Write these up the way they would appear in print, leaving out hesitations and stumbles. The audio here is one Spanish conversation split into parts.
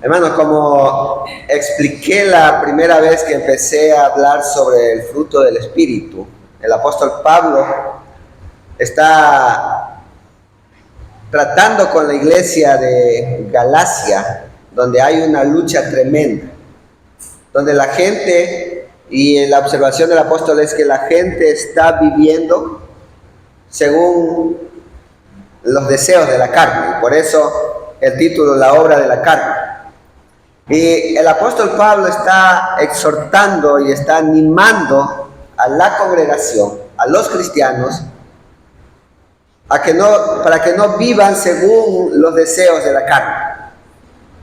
Hermanos, como expliqué la primera vez que empecé a hablar sobre el fruto del Espíritu, el apóstol Pablo está tratando con la iglesia de Galacia, donde hay una lucha tremenda, donde la gente, y la observación del apóstol es que la gente está viviendo según los deseos de la carne, por eso el título, la obra de la carne. Y el apóstol Pablo está exhortando y está animando a la congregación, a los cristianos, para que no vivan según los deseos de la carne.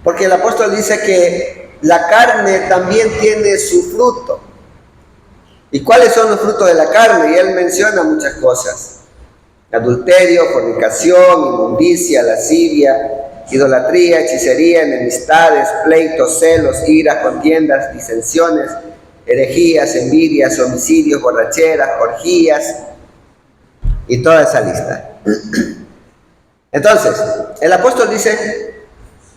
Porque el apóstol dice que la carne también tiene su fruto. ¿Y cuáles son los frutos de la carne? Y él menciona muchas cosas: adulterio, fornicación, inmundicia, lascivia, idolatría, hechicería, enemistades, pleitos, celos, iras, contiendas, disensiones, herejías, envidias, homicidios, borracheras, orgías y toda esa lista. Entonces, el apóstol dice,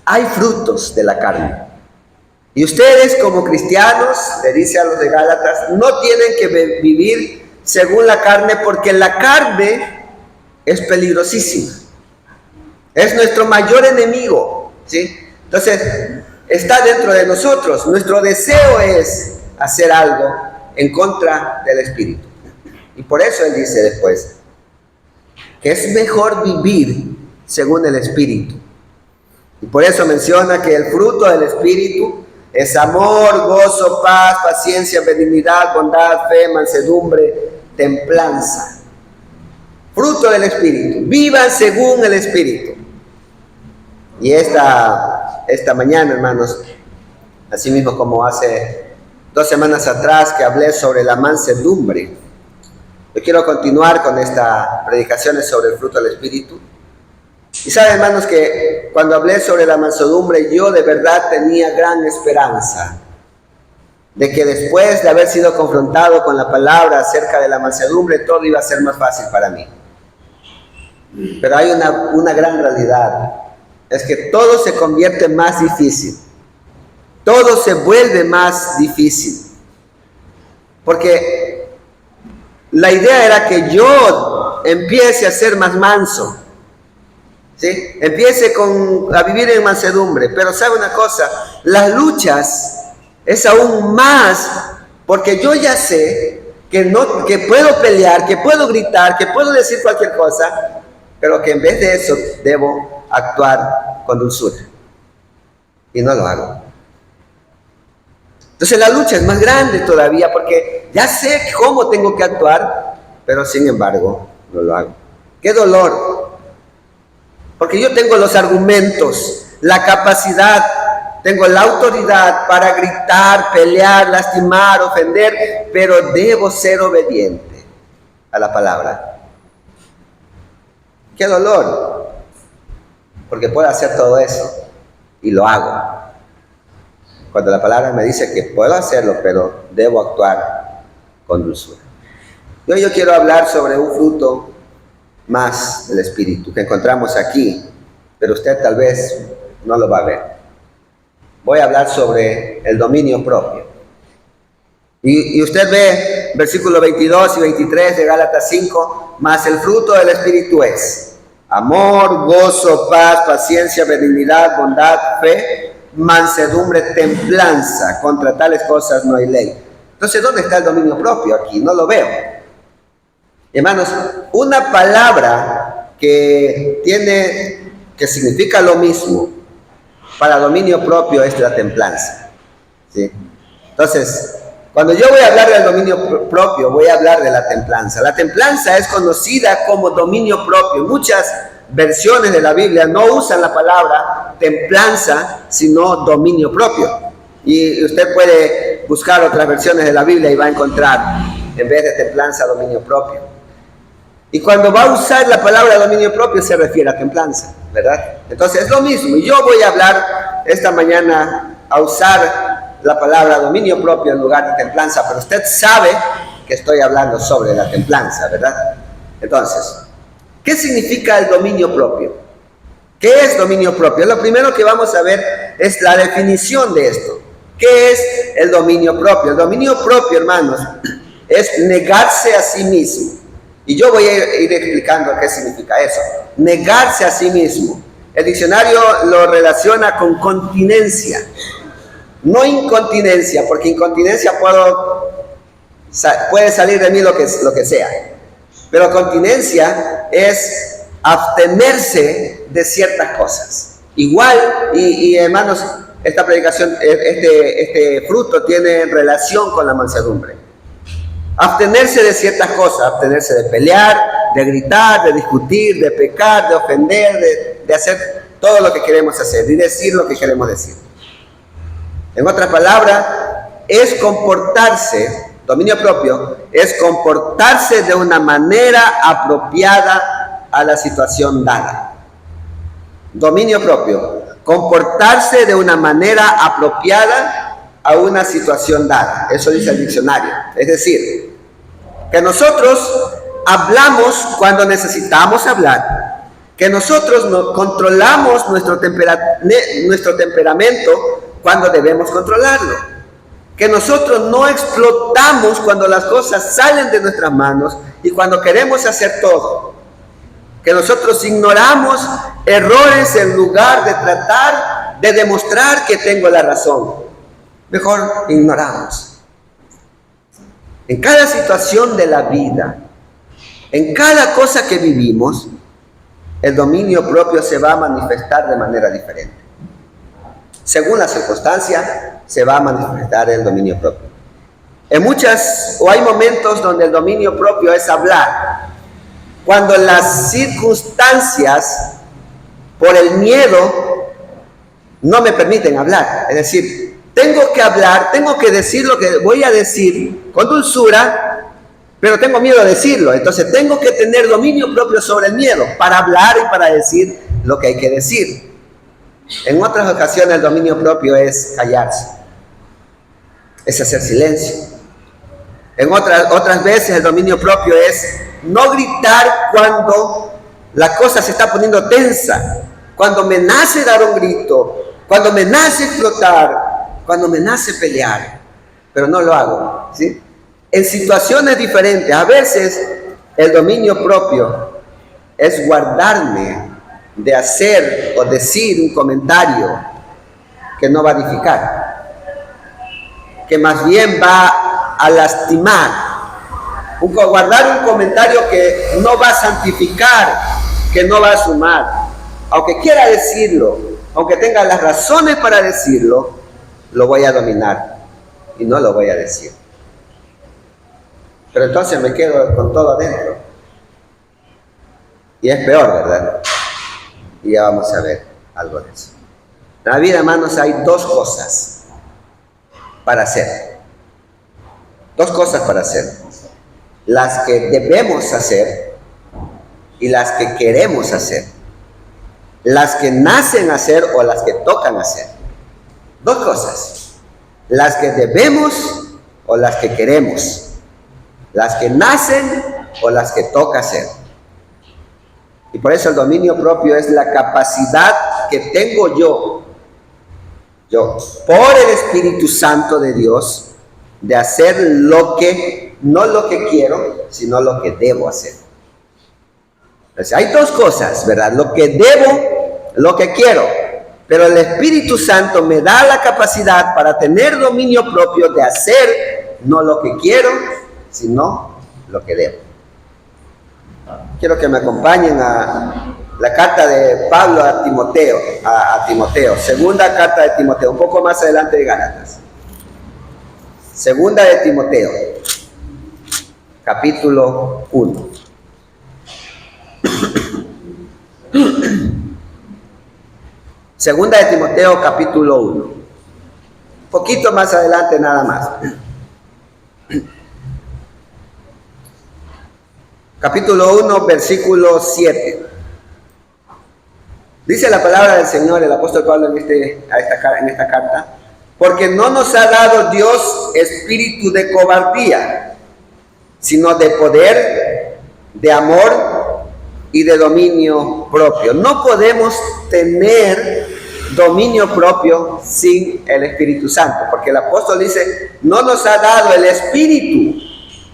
hay frutos de la carne. Y ustedes como cristianos, le dice a los de Gálatas, no tienen que vivir según la carne, porque la carne es peligrosísima. Es nuestro mayor enemigo, ¿sí? Entonces, está dentro de nosotros. Nuestro deseo es hacer algo en contra del Espíritu. Y por eso él dice después que es mejor vivir según el Espíritu. Y por eso menciona que el fruto del Espíritu es amor, gozo, paz, paciencia, benignidad, bondad, fe, mansedumbre, templanza. Fruto del Espíritu. Vivan según el Espíritu. Y esta mañana, hermanos, así mismo como hace 2 semanas atrás que hablé sobre la mansedumbre, yo quiero continuar con estas predicaciones sobre el fruto del Espíritu. Y saben, hermanos, que cuando hablé sobre la mansedumbre, yo de verdad tenía gran esperanza de que después de haber sido confrontado con la palabra acerca de la mansedumbre, todo iba a ser más fácil para mí. Pero hay una gran realidad. Es que todo se convierte más difícil. Todo se vuelve más difícil. Porque la idea era que yo empiece a ser más manso, ¿sí? Empiece a vivir en mansedumbre. Pero ¿sabe una cosa? Las luchas es aún más, porque yo ya sé que puedo pelear, que puedo gritar, que puedo decir cualquier cosa, pero que en vez de eso debo actuar con dulzura. Y no lo hago. Entonces la lucha es más grande todavía, porque ya sé cómo tengo que actuar, pero sin embargo no lo hago. ¡Qué dolor! Porque yo tengo los argumentos, la capacidad, tengo la autoridad para gritar, pelear, lastimar, ofender, pero debo ser obediente a la palabra. ¡Qué dolor! Porque puedo hacer todo eso y lo hago. Cuando la palabra me dice que puedo hacerlo, pero debo actuar con dulzura. Yo quiero hablar sobre un fruto más del Espíritu que encontramos aquí, pero usted tal vez no lo va a ver. Voy a hablar sobre el dominio propio. Y usted ve versículos 22 y 23 de Gálatas 5, mas el fruto del Espíritu es amor, gozo, paz, paciencia, benignidad, bondad, fe, mansedumbre, templanza. Contra tales cosas no hay ley. Entonces, ¿dónde está el dominio propio aquí? No lo veo. Hermanos, una palabra que significa lo mismo para dominio propio es la templanza, ¿sí? Entonces, cuando yo voy a hablar del dominio propio, voy a hablar de la templanza. La templanza es conocida como dominio propio. Muchas versiones de la Biblia no usan la palabra templanza, sino dominio propio. Y usted puede buscar otras versiones de la Biblia y va a encontrar, en vez de templanza, dominio propio. Y cuando va a usar la palabra dominio propio, se refiere a templanza, ¿verdad? Entonces es lo mismo. Y yo voy a hablar esta mañana a usar la palabra dominio propio en lugar de templanza, pero usted sabe que estoy hablando sobre la templanza, ¿verdad? Entonces, ¿qué significa el dominio propio? ¿Qué es dominio propio? Lo primero que vamos a ver es la definición de esto. ¿Qué es el dominio propio? El dominio propio, hermanos, es negarse a sí mismo. Y yo voy a ir explicando qué significa eso. Negarse a sí mismo. El diccionario lo relaciona con continencia. No incontinencia, porque incontinencia puede salir de mí lo que sea. Pero continencia es abstenerse de ciertas cosas. Igual, y hermanos, esta predicación, este fruto tiene relación con la mansedumbre. Abstenerse de ciertas cosas, abstenerse de pelear, de gritar, de discutir, de pecar, de ofender, de hacer todo lo que queremos hacer y decir lo que queremos decir. En otras palabras, es comportarse, dominio propio, es comportarse de una manera apropiada a la situación dada. Dominio propio, comportarse de una manera apropiada a una situación dada. Eso dice el diccionario. Es decir, que nosotros hablamos cuando necesitamos hablar, que nosotros controlamos nuestro temperamento cuando debemos controlarlo, que nosotros no explotamos cuando las cosas salen de nuestras manos y cuando queremos hacer todo, que nosotros ignoramos errores en lugar de tratar de demostrar que tengo la razón. Mejor ignoramos. En cada situación de la vida, en cada cosa que vivimos, el dominio propio se va a manifestar de manera diferente. Según la circunstancia, se va a manifestar el dominio propio. Hay momentos donde el dominio propio es hablar. Cuando las circunstancias, por el miedo, no me permiten hablar. Es decir, tengo que hablar, tengo que decir lo que voy a decir con dulzura, pero tengo miedo a decirlo. Entonces tengo que tener dominio propio sobre el miedo para hablar y para decir lo que hay que decir. En otras ocasiones el dominio propio es callarse, es hacer silencio. En otras veces el dominio propio es no gritar cuando la cosa se está poniendo tensa, cuando me nace dar un grito, cuando me nace explotar, cuando me nace pelear, pero no lo hago, ¿sí? En situaciones diferentes, a veces el dominio propio es guardarme de hacer o decir un comentario que no va a edificar, que más bien va a lastimar, guardar un comentario que no va a santificar, que no va a sumar, aunque quiera decirlo, aunque tenga las razones para decirlo, lo voy a dominar y no lo voy a decir. Pero entonces me quedo con todo adentro. Y es peor, ¿verdad? Y ya vamos a ver algo de eso. En la vida, hermanos, hay dos cosas para hacer. Dos cosas para hacer. Las que debemos hacer y las que queremos hacer. Las que nacen a hacer o las que tocan hacer. Dos cosas. Las que debemos o las que queremos. Las que nacen o las que toca hacer. Y por eso el dominio propio es la capacidad que tengo yo, por el Espíritu Santo de Dios, de hacer no lo que quiero, sino lo que debo hacer. Entonces, hay dos cosas, ¿verdad? Lo que debo, lo que quiero. Pero el Espíritu Santo me da la capacidad para tener dominio propio de hacer no lo que quiero, sino lo que debo. Quiero que me acompañen a la carta de Pablo a Timoteo, segunda carta de Timoteo, un poco más adelante de Gálatas. Segunda de Timoteo, capítulo 1. Segunda de Timoteo, capítulo 1. Un poquito más adelante nada más. Capítulo 1, versículo 7. Dice la palabra del Señor, el apóstol Pablo en esta carta, porque no nos ha dado Dios espíritu de cobardía, sino de poder, de amor y de dominio propio. No podemos tener dominio propio sin el Espíritu Santo, porque el apóstol dice, no nos ha dado el Espíritu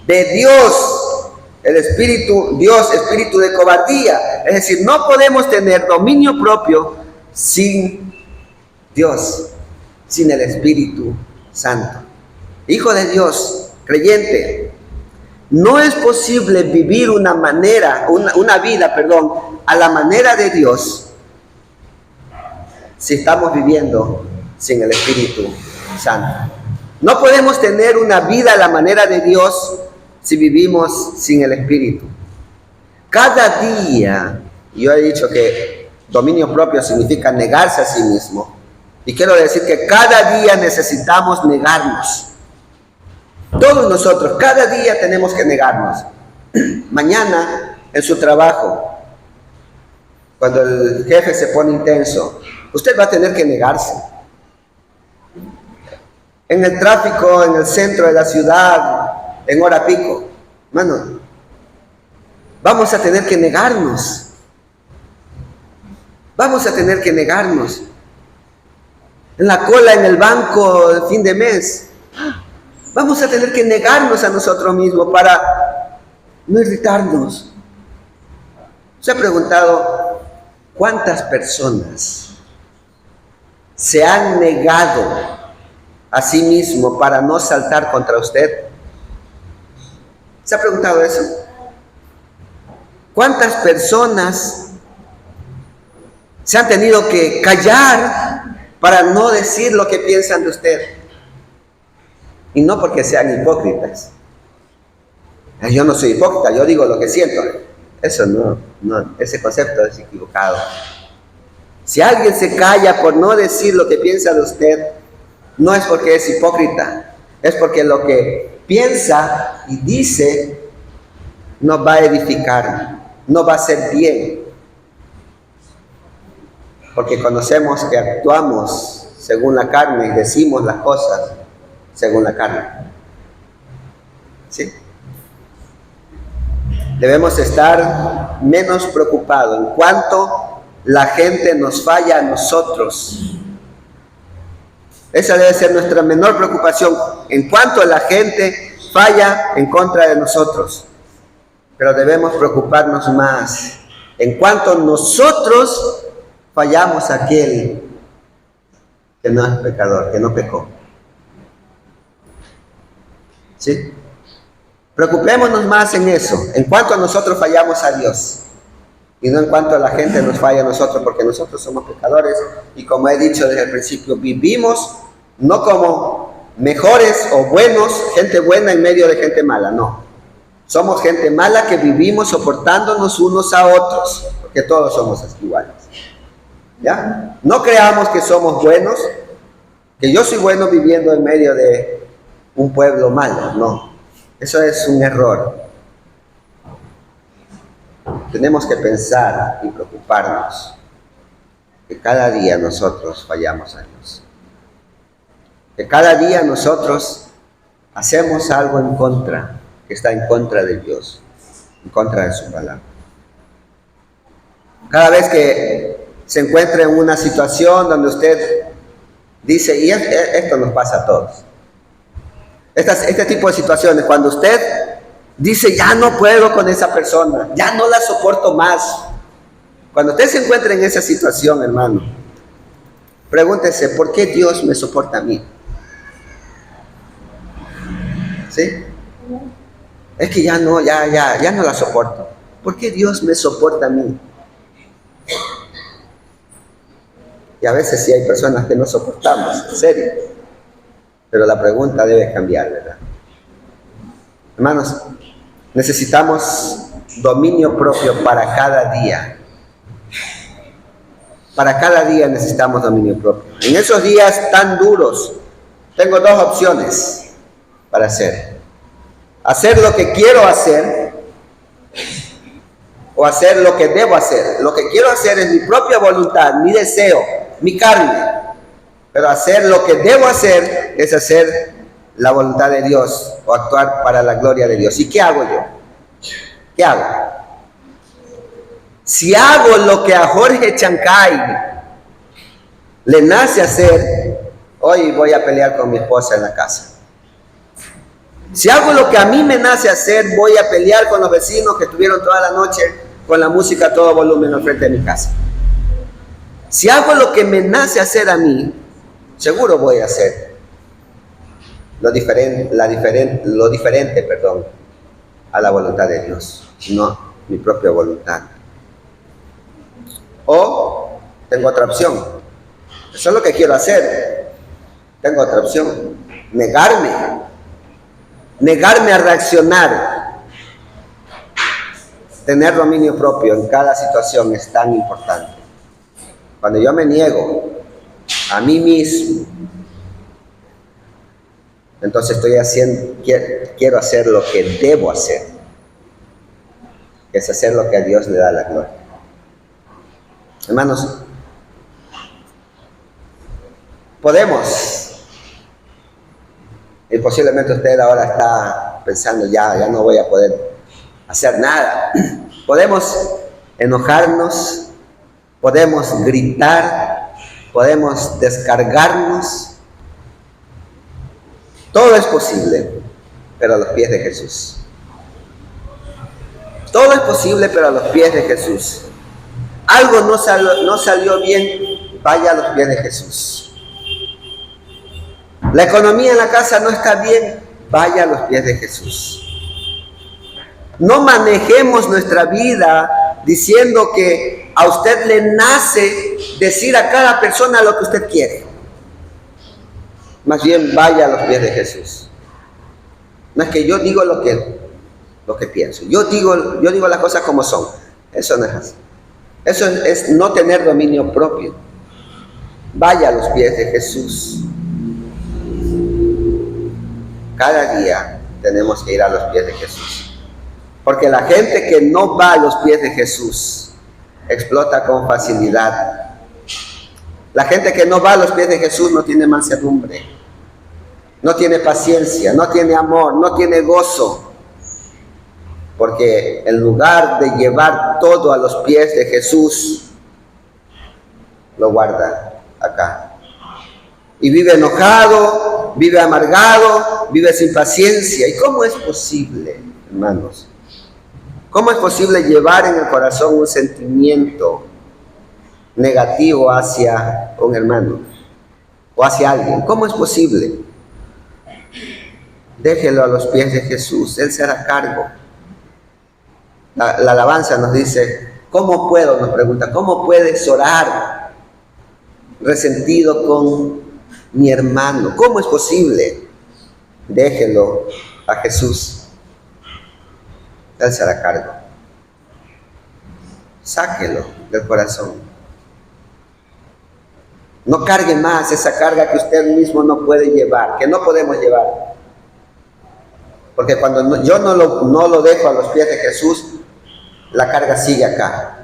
de Dios, el Espíritu, Dios, espíritu de cobardía. Es decir, no podemos tener dominio propio sin Dios, sin el Espíritu Santo. Hijo de Dios, creyente, no es posible vivir una vida, a la manera de Dios si estamos viviendo sin el Espíritu Santo. No podemos tener una vida a la manera de Dios si vivimos sin el Espíritu. Cada día, yo he dicho que dominio propio significa negarse a sí mismo, y quiero decir que cada día necesitamos negarnos. Todos nosotros, cada día tenemos que negarnos. Mañana, en su trabajo, cuando el jefe se pone intenso, usted va a tener que negarse. En el tráfico, en el centro de la ciudad, en hora pico, hermano, vamos a tener que negarnos. Vamos a tener que negarnos. En la cola, en el banco, el fin de mes, vamos a tener que negarnos a nosotros mismos para no irritarnos. ¿Se ha preguntado cuántas personas se han negado a sí mismo para no saltar contra usted? ¿Se ha preguntado eso? ¿Cuántas personas se han tenido que callar para no decir lo que piensan de usted? Y no porque sean hipócritas. Yo no soy hipócrita, yo digo lo que siento. Eso no, ese concepto es equivocado. Si alguien se calla por no decir lo que piensa de usted, no es porque es hipócrita, es porque lo que piensa y dice no va a edificar, no va a ser bien. Porque conocemos que actuamos según la carne y decimos las cosas según la carne. ¿Sí? Debemos estar menos preocupados en cuanto la gente nos falla a nosotros. Esa debe ser nuestra menor preocupación, en cuanto la gente falla en contra de nosotros. Pero debemos preocuparnos más en cuanto nosotros fallamos a aquel que no es pecador, que no pecó. ¿Sí? Preocupémonos más en eso, en cuanto nosotros fallamos a Dios, y no en cuanto la gente nos falla a nosotros, porque nosotros somos pecadores, y como he dicho desde el principio, vivimos no como mejores o buenos, gente buena en medio de gente mala, no. Somos gente mala que vivimos soportándonos unos a otros, porque todos somos iguales. ¿Ya? No creamos que somos buenos, que yo soy bueno viviendo en medio de un pueblo malo, no. Eso es un error. Tenemos que pensar y preocuparnos que cada día nosotros fallamos a Dios. Que cada día nosotros hacemos algo en contra, que está en contra de Dios, en contra de su palabra. Cada vez que se encuentra en una situación donde usted dice, y esto nos pasa a todos, este tipo de situaciones, cuando usted dice, ya no puedo con esa persona, ya no la soporto más. Cuando usted se encuentra en esa situación, hermano, pregúntese, ¿por qué Dios me soporta a mí? ¿Sí? Es que ya no la soporto. ¿Por qué Dios me soporta a mí? Y a veces sí hay personas que no soportamos, en serio. Pero la pregunta debe cambiar, ¿verdad? Hermanos, necesitamos dominio propio para cada día. Para cada día necesitamos dominio propio. En esos días tan duros, tengo dos opciones para hacer. Hacer lo que quiero hacer o hacer lo que debo hacer. Lo que quiero hacer es mi propia voluntad, mi deseo, mi carne. Pero hacer lo que debo hacer es hacer la voluntad de Dios o actuar para la gloria de Dios. ¿Y qué hago yo? ¿Qué hago? Si hago lo que a Jorge Chancay le nace hacer, hoy voy a pelear con mi esposa en la casa. Si hago lo que a mí me nace hacer, voy a pelear con los vecinos que estuvieron toda la noche con la música a todo volumen al frente de mi casa. Si hago lo que me nace hacer a mí, seguro voy a hacer lo diferente, a la voluntad de Dios, no mi propia voluntad. O tengo otra opción. Eso es lo que quiero hacer. Tengo otra opción. Negarme a reaccionar. Tener dominio propio en cada situación es tan importante. Cuando yo me niego a mí mismo, entonces quiero hacer lo que debo hacer, que es hacer lo que a Dios le da la gloria. Hermanos, podemos, y posiblemente usted ahora está pensando, ya no voy a poder hacer nada. Podemos enojarnos, podemos gritar, podemos descargarnos. Todo es posible, pero a los pies de Jesús. Todo es posible, pero a los pies de Jesús. Algo no salió bien, vaya a los pies de Jesús. La economía en la casa no está bien, vaya a los pies de Jesús. No manejemos nuestra vida diciendo que a usted le nace decir a cada persona lo que usted quiere. Más bien vaya a los pies de Jesús. No es que yo digo lo que pienso. Yo digo las cosas como son. Eso no es así. Eso es no tener dominio propio. Vaya a los pies de Jesús. Cada día tenemos que ir a los pies de Jesús. Porque la gente que no va a los pies de Jesús explota con facilidad. La gente que no va a los pies de Jesús no tiene mansedumbre, no tiene paciencia, no tiene amor, no tiene gozo. Porque en lugar de llevar todo a los pies de Jesús, lo guarda acá. Y vive enojado, vive amargado, vive sin paciencia. ¿Y cómo es posible, hermanos? ¿Cómo es posible llevar en el corazón un sentimiento negativo hacia un hermano o hacia alguien? ¿Cómo es posible? Déjelo a los pies de Jesús, Él se hará cargo. La alabanza nos dice, ¿cómo puedo? Nos pregunta, ¿cómo puedes orar resentido con mi hermano? ¿Cómo es posible? Déjelo a Jesús. Él se hará cargo. Sáquelo del corazón. No cargue más esa carga que usted mismo no puede llevar, que no podemos llevar. Porque cuando yo no lo dejo a los pies de Jesús, la carga sigue acá.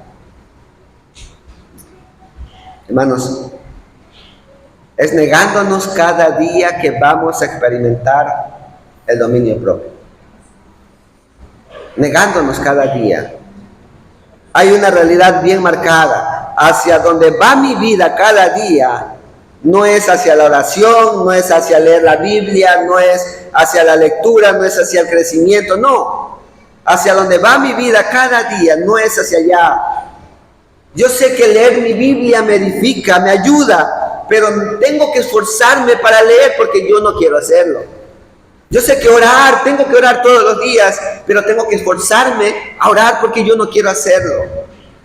Hermanos, es negándonos cada día que vamos a experimentar el dominio propio. Negándonos cada día. Hay una realidad bien marcada. Hacia donde va mi vida cada día, no es hacia la oración, no es hacia leer la Biblia, no es hacia la lectura, no es hacia el crecimiento, no. Hacia donde va mi vida cada día, no es hacia allá. Yo sé que leer mi Biblia me edifica, me ayuda, pero tengo que esforzarme para leer porque yo no quiero hacerlo. Yo sé que tengo que orar todos los días, pero tengo que esforzarme a orar porque yo no quiero hacerlo.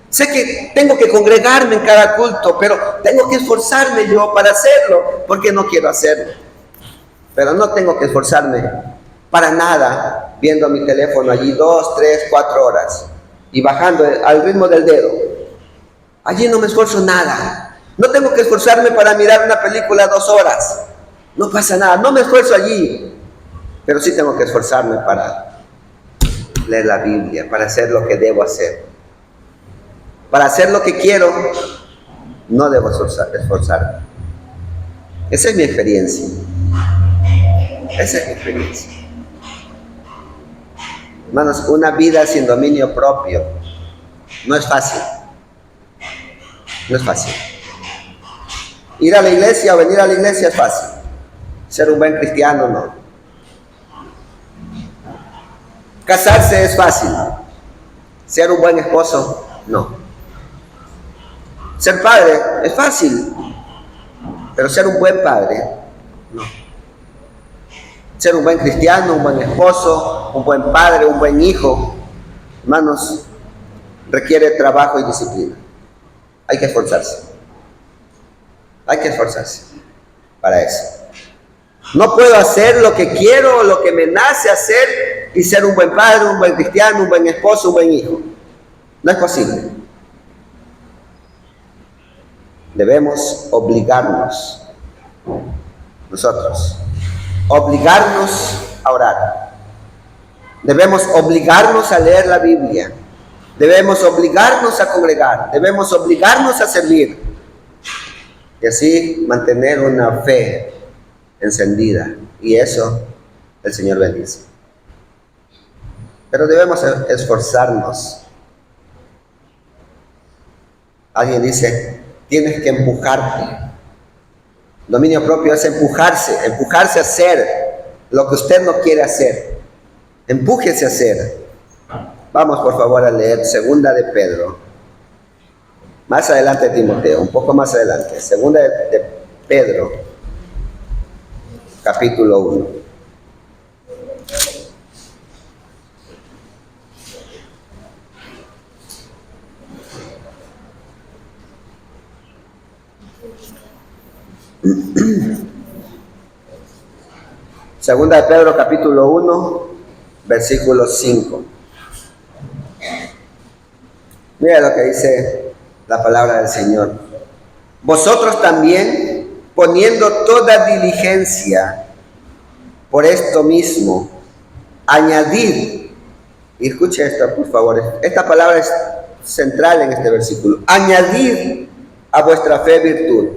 Sé que tengo que congregarme en cada culto, pero tengo que esforzarme yo para hacerlo porque no quiero hacerlo. Pero no tengo que esforzarme para nada viendo mi teléfono allí 2, 3, 4 horas y bajando al ritmo del dedo. Allí no me esfuerzo nada. No tengo que esforzarme para mirar una película 2 horas. No pasa nada, no me esfuerzo allí. Pero sí tengo que esforzarme para leer la Biblia, para hacer lo que debo hacer. Para hacer lo que quiero, no debo esforzarme. Esa es mi experiencia. Esa es mi experiencia. Hermanos, una vida sin dominio propio No es fácil. No es fácil. Ir a la iglesia o venir a la iglesia es fácil. Ser un buen cristiano, no. Casarse es fácil. Ser un buen esposo, no. Ser padre es fácil. Pero ser un buen padre, no. Ser un buen cristiano, un buen esposo, un buen padre, un buen hijo, hermanos, requiere trabajo y disciplina. Hay que esforzarse. Hay que esforzarse para eso. No puedo hacer lo que quiero o lo que me nace hacer y ser un buen padre, un buen cristiano, un buen esposo, un buen hijo. No es posible. Debemos obligarnos, nosotros, obligarnos a orar. Debemos obligarnos a leer la Biblia. Debemos obligarnos a congregar. Debemos obligarnos a servir. Y así mantener una fe encendida. Y eso el Señor bendice. Pero debemos esforzarnos. Alguien dice, tienes que empujarte. Dominio propio es empujarse a hacer lo que usted no quiere hacer. Empújese a hacer. Vamos por favor a leer Segunda de Pedro. Más adelante Timoteo, un poco más adelante. Segunda de Pedro, capítulo 1. Segunda de Pedro, capítulo 1, versículo 5. Mira lo que dice la palabra del Señor. Vosotros también, poniendo toda diligencia por esto mismo, añadid, y escuche esto por favor, esta palabra es central en este versículo, añadid a vuestra fe virtud,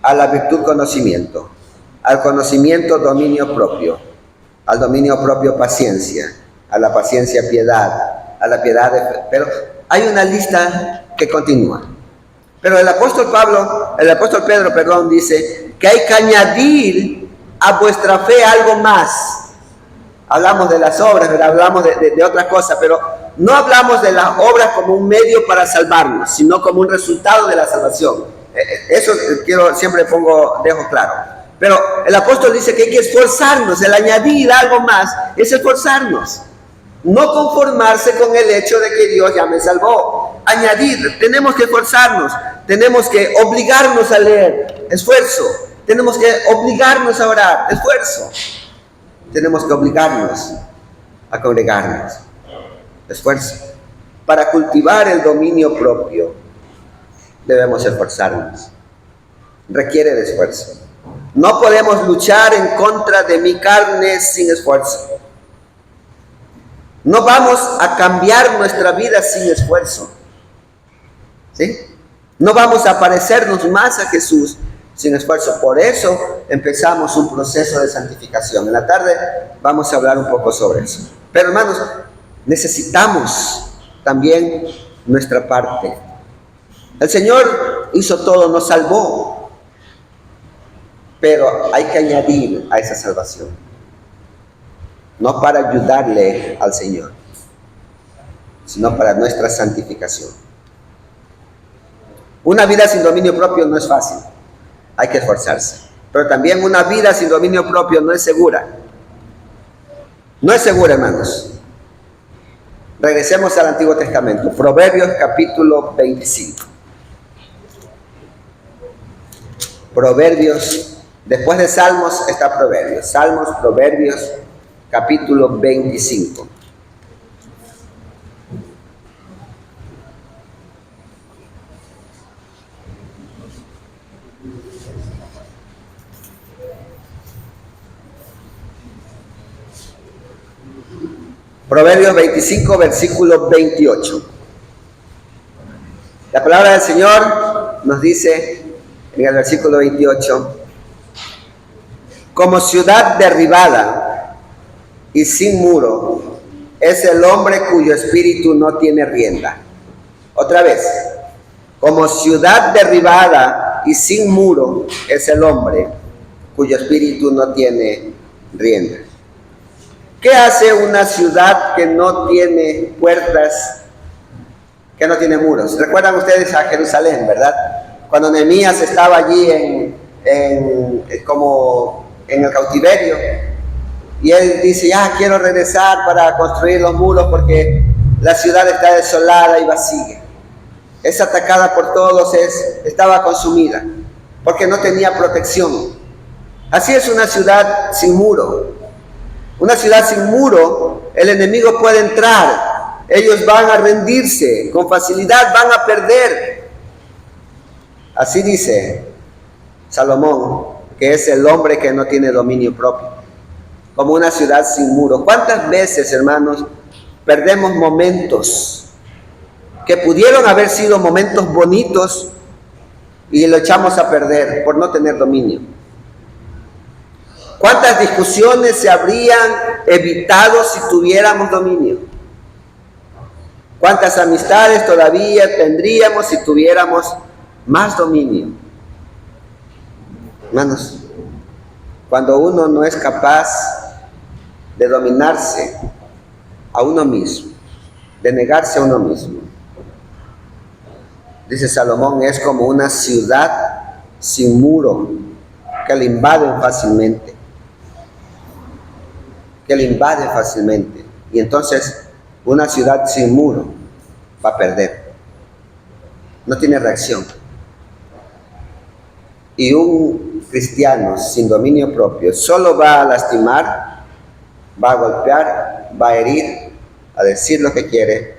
a la virtud conocimiento, al conocimiento dominio propio, al dominio propio paciencia, a la paciencia piedad, a la piedad pero hay una lista que continúa. Pero el apóstol Pedro, dice que hay que añadir a vuestra fe algo más. Hablamos de las obras, ¿verdad? Hablamos de otras cosas, pero no hablamos de las obras como un medio para salvarnos, sino como un resultado de la salvación. Eso siempre dejo claro. Pero el apóstol dice que hay que esforzarnos, el añadir algo más es esforzarnos. No conformarse con el hecho de que Dios ya me salvó. Añadir, tenemos que esforzarnos, tenemos que obligarnos a leer, esfuerzo. Tenemos que obligarnos a orar, esfuerzo. Tenemos que obligarnos a congregarnos, esfuerzo. Para cultivar el dominio propio, debemos esforzarnos. Requiere de esfuerzo. No podemos luchar en contra de mi carne sin esfuerzo. No vamos a cambiar nuestra vida sin esfuerzo. ¿Sí? No vamos a parecernos más a Jesús sin esfuerzo. Por eso empezamos un proceso de santificación. En la tarde vamos a hablar un poco sobre eso. Pero hermanos, necesitamos también nuestra parte. El Señor hizo todo, nos salvó. Pero hay que añadir a esa salvación. No para ayudarle al Señor, sino para nuestra santificación. Una vida sin dominio propio no es fácil, hay que esforzarse. Pero también una vida sin dominio propio no es segura. No es segura, hermanos. Regresemos al Antiguo Testamento, Proverbios capítulo 25. Proverbios, después de Salmos está Proverbios. Salmos, Proverbios, capítulo 25. Proverbios 25, versículo 28. La palabra del Señor nos dice en el versículo 28, como ciudad derribada y sin muro es el hombre cuyo espíritu no tiene rienda. Otra vez, como ciudad derribada y sin muro es el hombre cuyo espíritu no tiene rienda. ¿Qué hace una ciudad que no tiene puertas, que no tiene muros? Recuerdan ustedes a Jerusalén, ¿verdad? Cuando Nehemías estaba allí como en el cautiverio, y él dice, ya quiero regresar para construir los muros porque la ciudad está desolada y vacía. Es atacada por todos, estaba consumida, porque no tenía protección. Así es una ciudad sin muro. Una ciudad sin muro, el enemigo puede entrar, ellos van a rendirse, con facilidad van a perder. Así dice Salomón, que es el hombre que no tiene dominio propio, como una ciudad sin muro. ¿Cuántas veces, hermanos, perdemos momentos que pudieron haber sido momentos bonitos y lo echamos a perder por no tener dominio? ¿Cuántas discusiones se habrían evitado si tuviéramos dominio? ¿Cuántas amistades todavía tendríamos si tuviéramos más dominio? Hermanos, cuando uno no es capaz de dominarse a uno mismo, de negarse a uno mismo, dice Salomón, es como una ciudad sin muro que le invaden fácilmente. Y entonces una ciudad sin muro va a perder. No tiene reacción. Y un cristiano sin dominio propio solo va a lastimar, va a golpear, va a herir, a decir lo que quiere,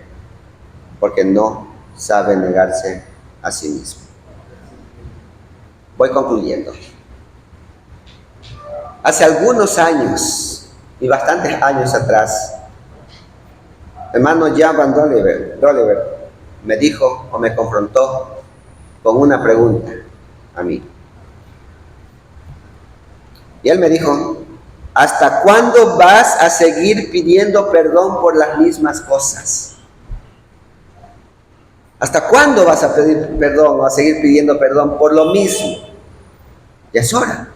porque no sabe negarse a sí mismo. Voy concluyendo. Hace algunos años, y bastantes años atrás, hermano Jan Van Dolliver me dijo o me confrontó con una pregunta a mí. Y él me dijo, ¿hasta cuándo vas a seguir pidiendo perdón por las mismas cosas? ¿Hasta cuándo vas a pedir perdón o a seguir pidiendo perdón por lo mismo? Ya es hora.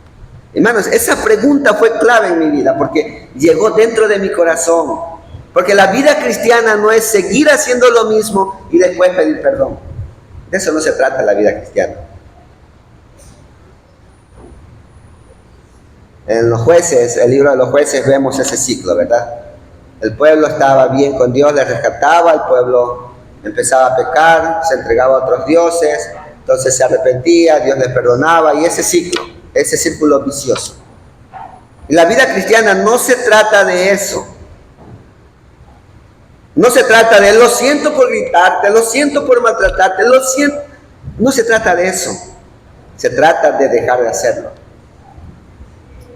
Hermanos, esa pregunta fue clave en mi vida porque llegó dentro de mi corazón. Porque la vida cristiana no es seguir haciendo lo mismo y después pedir perdón. De eso no se trata la vida cristiana. En los jueces, el libro de los jueces, vemos ese ciclo, ¿verdad? El pueblo estaba bien con Dios, le rescataba, el pueblo empezaba a pecar, se entregaba a otros dioses, entonces se arrepentía, Dios les perdonaba, y ese ciclo, ese círculo vicioso. Y la vida cristiana no se trata de eso. No se trata de lo siento por gritarte, lo siento por maltratarte, lo siento. No se trata de eso. Se trata de dejar de hacerlo.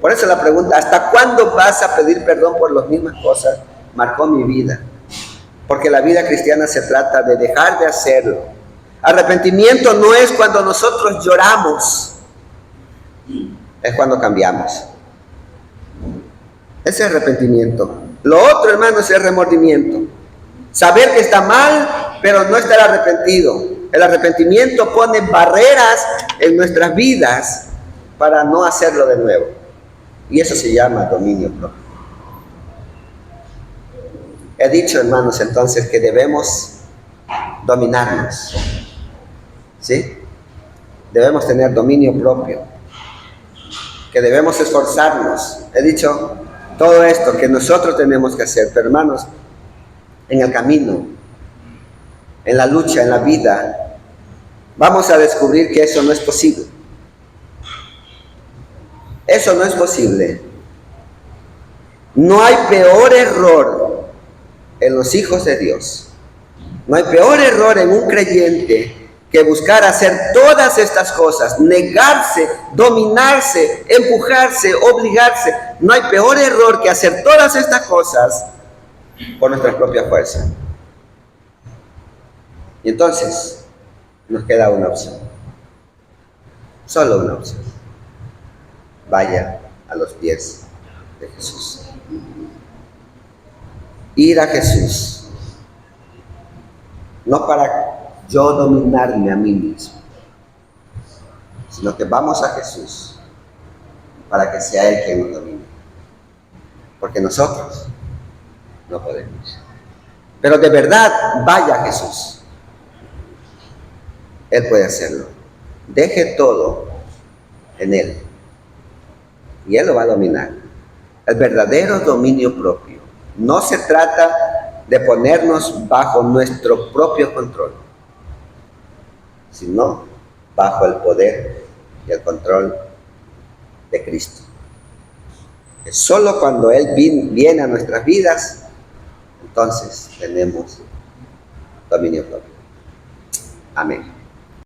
Por eso la pregunta, ¿hasta cuándo vas a pedir perdón por las mismas cosas? Marcó mi vida. Porque la vida cristiana se trata de dejar de hacerlo. Arrepentimiento no es cuando nosotros lloramos, es cuando cambiamos. Ese es arrepentimiento. Lo otro, hermano, es el remordimiento. Saber que está mal, pero no estar arrepentido. El arrepentimiento pone barreras en nuestras vidas para no hacerlo de nuevo. Y eso se llama dominio propio. He dicho, hermanos, entonces que debemos dominarnos. ¿Sí? Debemos tener dominio propio. Que debemos esforzarnos. He dicho todo esto que nosotros tenemos que hacer, pero hermanos, en el camino, en la lucha, en la vida, vamos a descubrir que eso no es posible. Eso no es posible. No hay peor error en los hijos de Dios. No hay peor error en un creyente que buscar hacer todas estas cosas, negarse, dominarse, empujarse, obligarse. No hay peor error que hacer todas estas cosas por nuestra propia fuerza. Y entonces nos queda una opción. Solo una opción. Vaya a los pies de Jesús. Ir a Jesús. No para yo dominarme a mí mismo, sino que vamos a Jesús para que sea Él quien nos domine. Porque nosotros no podemos. Pero de verdad, vaya a Jesús. Él puede hacerlo. Deje todo en Él y Él lo va a dominar. El verdadero dominio propio. No se trata de ponernos bajo nuestro propio control, sino bajo el poder y el control de Cristo. Que solo cuando Él viene a nuestras vidas, entonces tenemos dominio propio. Amén.